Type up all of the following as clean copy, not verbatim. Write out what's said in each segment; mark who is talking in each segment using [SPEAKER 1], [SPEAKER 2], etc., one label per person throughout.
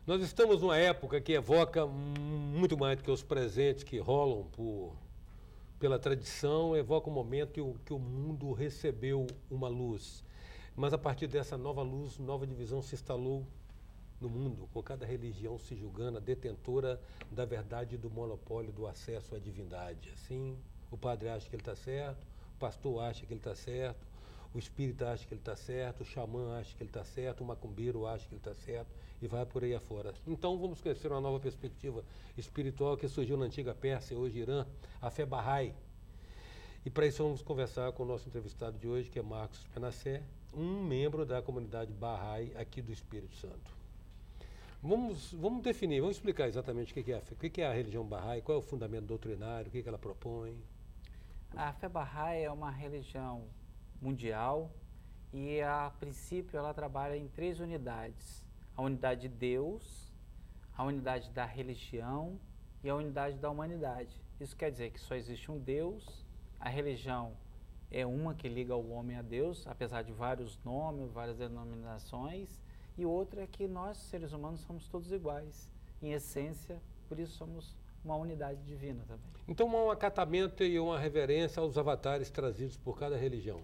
[SPEAKER 1] Nós estamos numa época que evoca muito mais do que os presentes que rolam pela tradição, evoca um momento que o mundo recebeu uma luz. Mas a partir dessa nova luz, nova divisão se instalou no mundo, com cada religião se julgando a detentora da verdade e do monopólio do acesso à divindade. Assim, o padre acha que ele está certo, o pastor acha que ele está certo, o espírita acha que ele está certo, o xamã acha que ele está certo, o macumbeiro acha que ele está certo e vai por aí afora. Então vamos conhecer uma nova perspectiva espiritual que surgiu na antiga Pérsia, hoje Irã, a fé Bahá'í. E para isso vamos conversar com o nosso entrevistado de hoje, que é Marcos Penassé, um membro da comunidade Bahá'í aqui do Espírito Santo. Vamos definir, vamos explicar exatamente o que é a religião Bahá'í, qual é o fundamento doutrinário, o que ela propõe.
[SPEAKER 2] A fé Bahá'í é uma religião mundial e, a princípio, ela trabalha em 3 unidades. A unidade de Deus, a unidade da religião e a unidade da humanidade. Isso quer dizer que só existe um Deus, a religião é uma que liga o homem a Deus, apesar de vários nomes, várias denominações, e outra é que nós, seres humanos, somos todos iguais, em essência, por isso somos uma unidade divina também.
[SPEAKER 1] Então há um acatamento e uma reverência aos avatares trazidos por cada religião.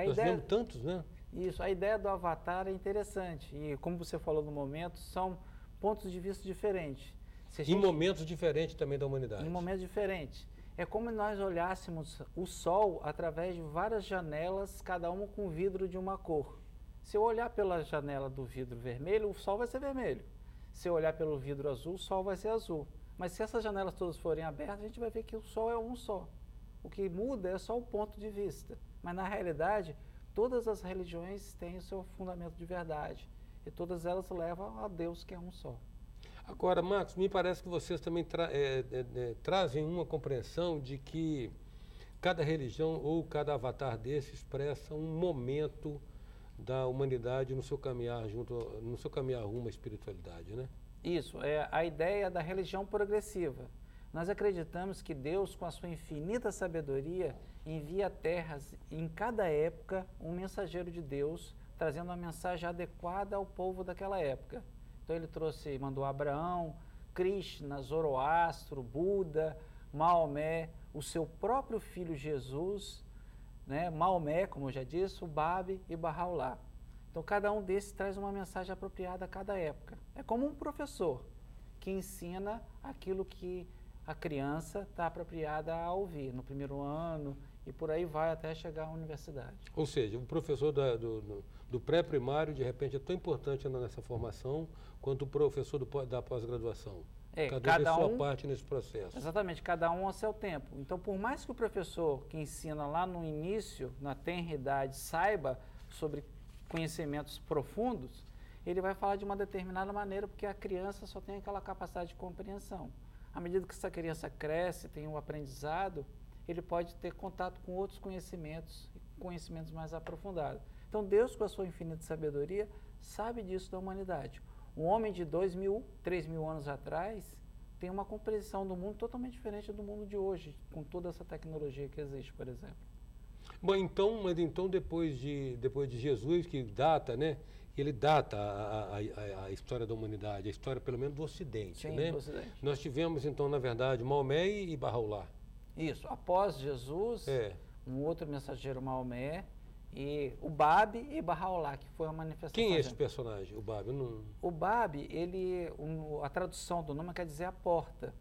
[SPEAKER 1] Nós vemos tantos, né?
[SPEAKER 2] Isso, a ideia do avatar é interessante, e como você falou no momento, são pontos de vista diferentes.
[SPEAKER 1] Em momentos diferentes também da humanidade.
[SPEAKER 2] Em momentos diferentes. É como nós olhássemos o sol através de várias janelas, cada uma com vidro de uma cor. Se eu olhar pela janela do vidro vermelho, o sol vai ser vermelho. Se eu olhar pelo vidro azul, o sol vai ser azul. Mas se essas janelas todas forem abertas, a gente vai ver que o sol é um só. O que muda é só o ponto de vista. Mas na realidade, todas as religiões têm o seu fundamento de verdade. E todas elas levam a Deus, que é um só.
[SPEAKER 1] Agora, Marcos, me parece que vocês também trazem uma compreensão de que cada religião ou cada avatar desse expressa um momento da humanidade no seu caminhar rumo à espiritualidade, né?
[SPEAKER 2] Isso, é a ideia da religião progressiva. Nós acreditamos que Deus, com a sua infinita sabedoria, envia a terras, em cada época, um mensageiro de Deus, trazendo uma mensagem adequada ao povo daquela época. Então ele mandou Abraão, Krishna, Zoroastro, Buda, Maomé, o seu próprio filho Jesus, né? Maomé, como eu já disse, o Bábí e Bahá'u'lláh. Então cada um desses traz uma mensagem apropriada a cada época. É como um professor que ensina aquilo que a criança está apropriada a ouvir no primeiro ano e por aí vai até chegar à universidade.
[SPEAKER 1] Ou seja, o professor do pré-primário, de repente, é tão importante nessa formação quanto o professor da pós-graduação. Cada um tem sua parte nesse processo.
[SPEAKER 2] Exatamente, cada um ao seu tempo. Então, por mais que o professor que ensina lá no início, na tenra idade, saiba sobre conhecimentos profundos, ele vai falar de uma determinada maneira, porque a criança só tem aquela capacidade de compreensão. À medida que essa criança cresce, tem um aprendizado, ele pode ter contato com outros conhecimentos, conhecimentos mais aprofundados. Então Deus, com a sua infinita sabedoria, sabe disso da humanidade. Um homem de 2.000, 3.000 anos atrás tem uma compreensão do mundo totalmente diferente do mundo de hoje, com toda essa tecnologia que existe, por exemplo.
[SPEAKER 1] Bom, então depois de Jesus, que data, né? Ele data a história da humanidade, a história pelo menos do Ocidente,
[SPEAKER 2] Sim,
[SPEAKER 1] né?
[SPEAKER 2] do Ocidente.
[SPEAKER 1] Nós tivemos então, na verdade, Maomé e Bahá'u'lláh.
[SPEAKER 2] Isso, após Jesus, um outro mensageiro, Maomé, e o Bábí e Bahá'u'lláh, que foi uma manifestação.
[SPEAKER 1] Quem é esse personagem, o Bábí?
[SPEAKER 2] O Bábí, a tradução do nome quer dizer a porta.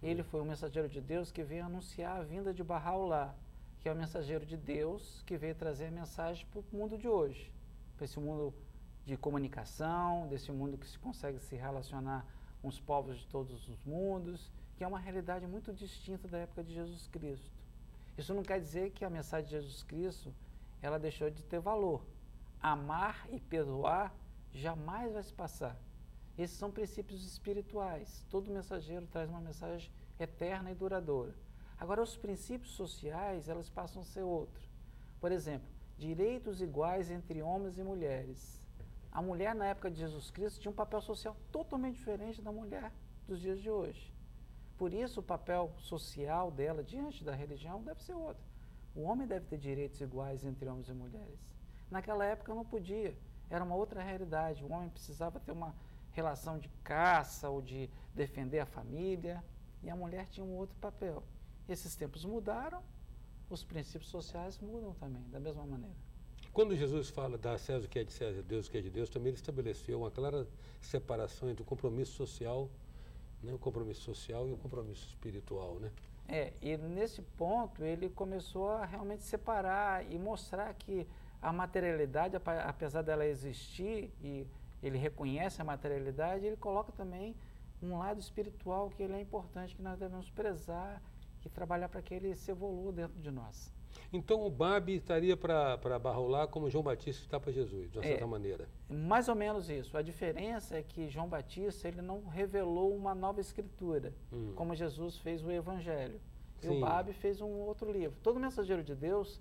[SPEAKER 2] Ele foi um mensageiro de Deus que veio anunciar a vinda de Bahá'u'lláh, que é o mensageiro de Deus que veio trazer a mensagem para o mundo de hoje, para esse mundo de comunicação, desse mundo que se consegue se relacionar com os povos de todos os mundos, que é uma realidade muito distinta da época de Jesus Cristo. Isso não quer dizer que a mensagem de Jesus Cristo ela deixou de ter valor. Amar e perdoar jamais vai se passar. Esses são princípios espirituais. Todo mensageiro traz uma mensagem eterna e duradoura. Agora, os princípios sociais, elas passam a ser outros. Por exemplo, direitos iguais entre homens e mulheres. A mulher, na época de Jesus Cristo, tinha um papel social totalmente diferente da mulher dos dias de hoje. Por isso, o papel social dela diante da religião deve ser outro. O homem deve ter direitos iguais entre homens e mulheres. Naquela época não podia, era uma outra realidade. O homem precisava ter uma relação de caça ou de defender a família, e a mulher tinha um outro papel. Esses tempos mudaram, os princípios sociais mudam também, da mesma maneira.
[SPEAKER 1] Quando Jesus fala dar a César o que é de César, Deus o que é de Deus, também ele estabeleceu uma clara separação entre o compromisso social, né, o compromisso social e o compromisso espiritual, né?
[SPEAKER 2] E nesse ponto ele começou a realmente separar e mostrar que a materialidade, apesar dela existir, e ele reconhece a materialidade, ele coloca também um lado espiritual que ele é importante, que nós devemos prezar e trabalhar para que ele se evolua dentro de nós.
[SPEAKER 1] Então o Babi estaria para Bahá'u'lláh como João Batista está para Jesus, de uma certa maneira.
[SPEAKER 2] Mais ou menos isso. A diferença é que João Batista ele não revelou uma nova escritura, como Jesus fez o Evangelho. E o Babi fez um outro livro. Todo mensageiro de Deus,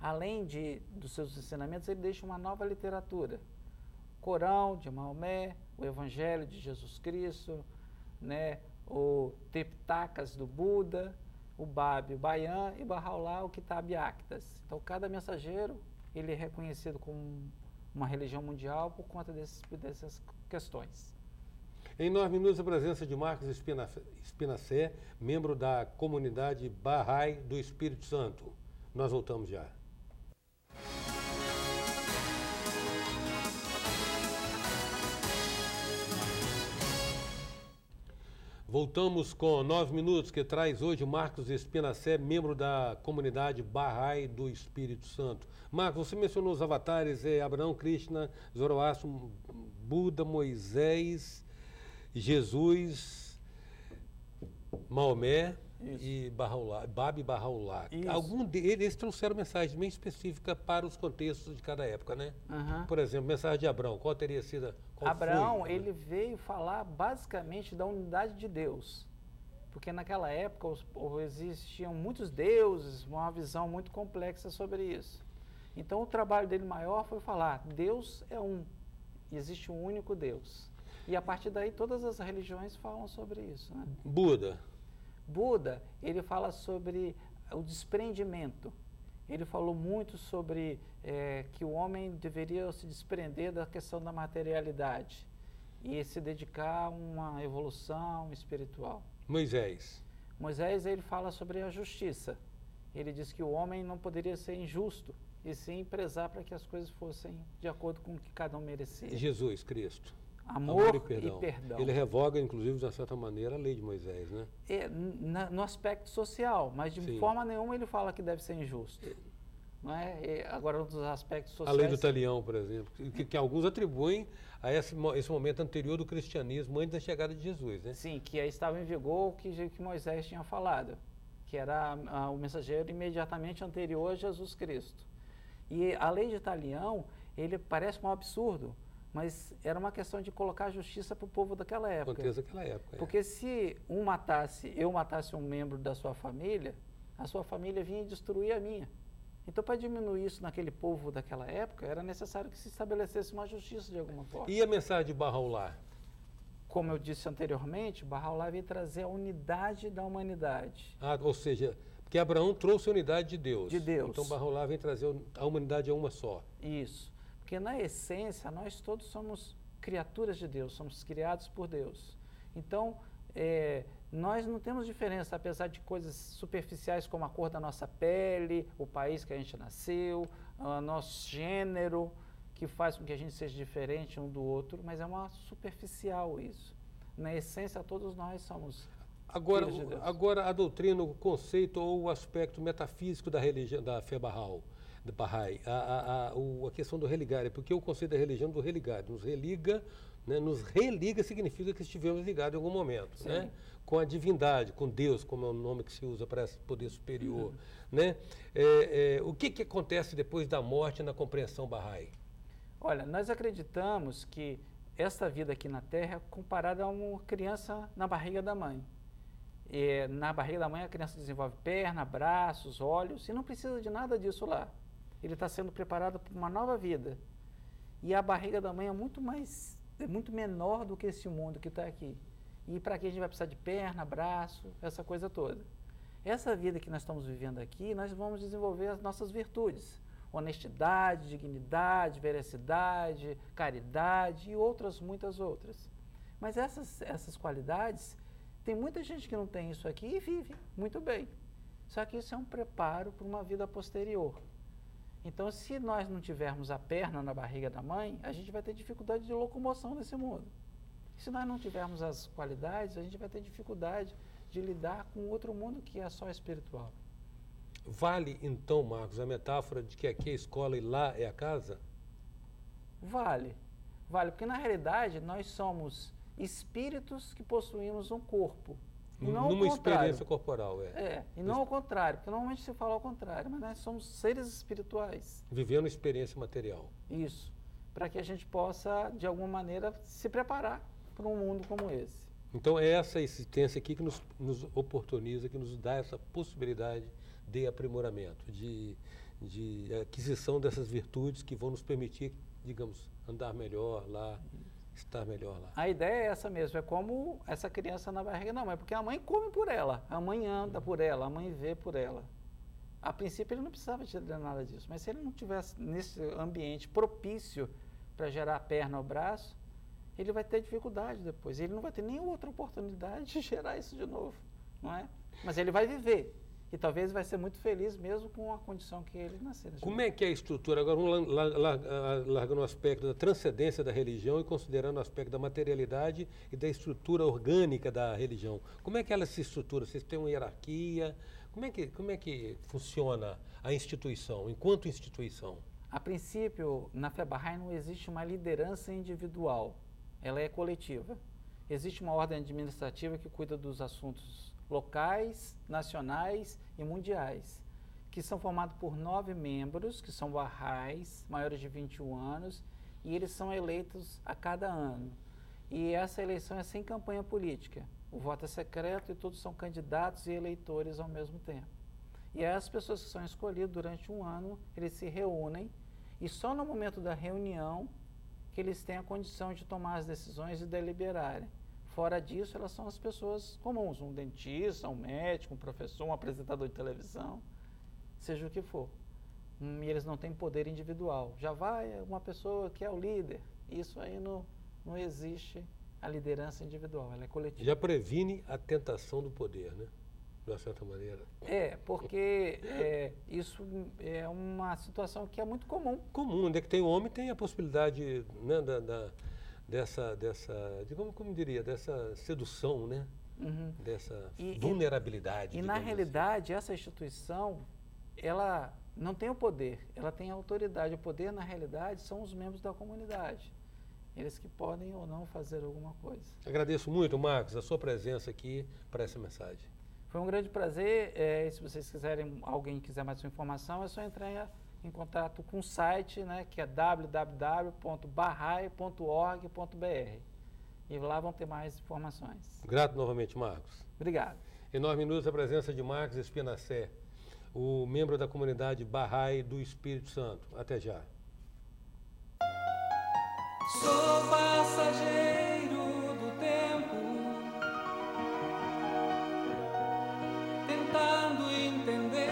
[SPEAKER 2] além dos seus ensinamentos, ele deixa uma nova literatura. Corão de Maomé, o Evangelho de Jesus Cristo, né, o Tripitakas do Buda, o Babi, o Bayan e Bahá'u'lláh, o Kitab Actas. Então, cada mensageiro ele é reconhecido como uma religião mundial por conta dessas questões.
[SPEAKER 1] Em 9 minutos, a presença de Marcos Espinacé, membro da comunidade Bahá'í do Espírito Santo. Nós voltamos já. Voltamos com 9 minutos, que traz hoje Marcos Espinacé, membro da comunidade Bahá'í do Espírito Santo. Marcos, você mencionou os avatares, Abraão, Krishna, Zoroastro, Buda, Moisés, Jesus, Maomé. Isso. E Bahá'u'lláh, Babi e Bahá'u'lláh. Algum deles trouxeram mensagens bem específicas para os contextos de cada época, né? Por exemplo, mensagem de Abraão, qual teria sido?
[SPEAKER 2] Abraão, ele veio falar basicamente da unidade de Deus. Porque naquela época existiam muitos deuses, uma visão muito complexa sobre isso. Então o trabalho dele maior foi falar, Deus é um, existe um único Deus. E a partir daí todas as religiões falam sobre isso, né? Buda, ele fala sobre o desprendimento. Ele falou muito sobre que o homem deveria se desprender da questão da materialidade e se dedicar a uma evolução espiritual.
[SPEAKER 1] Moisés,
[SPEAKER 2] ele fala sobre a justiça. Ele diz que o homem não poderia ser injusto, e sim prezar para que as coisas fossem de acordo com o que cada um merecia.
[SPEAKER 1] Jesus Cristo.
[SPEAKER 2] Amor e perdão.
[SPEAKER 1] Ele revoga, inclusive, de uma certa maneira, a lei de Moisés, né?
[SPEAKER 2] No aspecto social, mas de forma nenhuma ele fala que deve ser injusto. Não é? Agora, nos aspectos sociais...
[SPEAKER 1] A lei do talião, por exemplo, que alguns atribuem a esse momento anterior do cristianismo, antes da chegada de Jesus, né?
[SPEAKER 2] Sim, que aí estava em vigor o que Moisés tinha falado, que era o mensageiro imediatamente anterior a Jesus Cristo. E a lei de talião, ele parece um absurdo, mas era uma questão de colocar justiça para o povo daquela época.
[SPEAKER 1] Contexto daquela época.
[SPEAKER 2] Porque se eu matasse um membro da sua família, a sua família vinha destruir a minha. Então, para diminuir isso naquele povo daquela época, era necessário que se estabelecesse uma justiça de alguma forma.
[SPEAKER 1] E a mensagem de Bahá'u'lláh?
[SPEAKER 2] Como eu disse anteriormente, Bahá'u'lláh veio trazer a unidade da humanidade.
[SPEAKER 1] Ou seja, porque Abraão trouxe a unidade de Deus.
[SPEAKER 2] De Deus.
[SPEAKER 1] Então Bahá'u'lláh vem trazer a humanidade a uma só.
[SPEAKER 2] Isso. Porque, na essência, nós todos somos criaturas de Deus, somos criados por Deus. Então, nós não temos diferença, apesar de coisas superficiais como a cor da nossa pele, o país que a gente nasceu, o nosso gênero, que faz com que a gente seja diferente um do outro, mas é uma superficial isso. Na essência, todos nós somos filhos de Deus.
[SPEAKER 1] Agora, a doutrina, o conceito ou o aspecto metafísico da religião, da fé Bahá'í, a questão do religar, porque o conceito da religião do religar nos religa, né, nos religa significa que estivemos ligados em algum momento, né, com a divindade, com Deus, como é o nome que se usa para esse poder superior, né? O que acontece depois da morte na compreensão Bahá'í?
[SPEAKER 2] Olha, nós acreditamos que esta vida aqui na Terra é comparada a uma criança na barriga da mãe. Na barriga da mãe a criança desenvolve perna, braços, olhos e não precisa de nada disso lá. Ele está sendo preparado para uma nova vida. E a barriga da mãe é muito menor do que esse mundo que está aqui. E para que a gente vai precisar de perna, braço, essa coisa toda. Essa vida que nós estamos vivendo aqui, nós vamos desenvolver as nossas virtudes. Honestidade, dignidade, veracidade, caridade e muitas outras. Mas essas qualidades, tem muita gente que não tem isso aqui e vive muito bem. Só que isso é um preparo para uma vida posterior. Então, se nós não tivermos a perna na barriga da mãe, a gente vai ter dificuldade de locomoção nesse mundo. Se nós não tivermos as qualidades, a gente vai ter dificuldade de lidar com outro mundo que é só espiritual.
[SPEAKER 1] Vale, então, Marcos, a metáfora de que aqui é a escola e lá é a casa?
[SPEAKER 2] Vale. Vale, porque na realidade nós somos espíritos que possuímos um corpo. E não
[SPEAKER 1] numa
[SPEAKER 2] ao contrário.
[SPEAKER 1] experiência corporal,
[SPEAKER 2] E não ao contrário, porque normalmente se fala ao contrário, mas nós somos seres espirituais.
[SPEAKER 1] Vivendo experiência material.
[SPEAKER 2] Isso. Para que a gente possa, de alguma maneira, se preparar para um mundo como esse.
[SPEAKER 1] Então é essa existência aqui que nos oportuniza, que nos dá essa possibilidade de aprimoramento, de aquisição dessas virtudes que vão nos permitir, digamos, andar melhor lá, estar melhor lá.
[SPEAKER 2] A ideia é essa mesmo, é como essa criança na barriga da mãe, porque a mãe come por ela, a mãe anda por ela, a mãe vê por ela. A princípio ele não precisava de nada disso, mas se ele não tivesse nesse ambiente propício para gerar a perna ou braço, ele vai ter dificuldade depois, ele não vai ter nenhuma outra oportunidade de gerar isso de novo, não é? Mas ele vai viver. E talvez vai ser muito feliz mesmo com a condição que ele nascer.
[SPEAKER 1] Como é que é a estrutura? Agora vamos largando o aspecto da transcendência da religião e considerando o aspecto da materialidade e da estrutura orgânica da religião. Como é que ela se estrutura? Vocês têm uma hierarquia? Como é que funciona a instituição, enquanto instituição?
[SPEAKER 2] A princípio, na Fé Bahá'í não existe uma liderança individual. Ela é coletiva. Existe uma ordem administrativa que cuida dos assuntos locais, nacionais e mundiais, que são formados por 9 membros, que são Bahá'ís, maiores de 21 anos, e eles são eleitos a cada ano. E essa eleição é sem campanha política. O voto é secreto e todos são candidatos e eleitores ao mesmo tempo. E as pessoas que são escolhidas durante um ano, eles se reúnem, e só no momento da reunião que eles têm a condição de tomar as decisões e deliberarem. Fora disso, elas são as pessoas comuns, um dentista, um médico, um professor, um apresentador de televisão, seja o que for. E eles não têm poder individual. Já vai uma pessoa que é o líder. Isso aí não existe a liderança individual, ela é coletiva.
[SPEAKER 1] Já previne a tentação do poder, né? De uma certa maneira.
[SPEAKER 2] Porque isso é uma situação que é muito comum.
[SPEAKER 1] Comum, onde é que tem homem, tem a possibilidade, né, dessa como diria, dessa sedução, né?
[SPEAKER 2] Uhum.
[SPEAKER 1] Dessa vulnerabilidade.
[SPEAKER 2] E na realidade, essa instituição, ela não tem o poder, ela tem a autoridade. O poder, na realidade, são os membros da comunidade. Eles que podem ou não fazer alguma coisa.
[SPEAKER 1] Agradeço muito, Marcos, a sua presença aqui para essa mensagem.
[SPEAKER 2] Foi um grande prazer. Se vocês quiserem, alguém quiser mais informação, é só entrar em contato com o site, né, que é www.bahai.org.br. E lá vão ter mais informações.
[SPEAKER 1] Grato novamente, Marcos.
[SPEAKER 2] Obrigado.
[SPEAKER 1] Em 9 minutos, a presença de Marcos Espinacé, o membro da comunidade Bahá'í do Espírito Santo. Até já.
[SPEAKER 3] Sou passageiro do tempo, tentando entender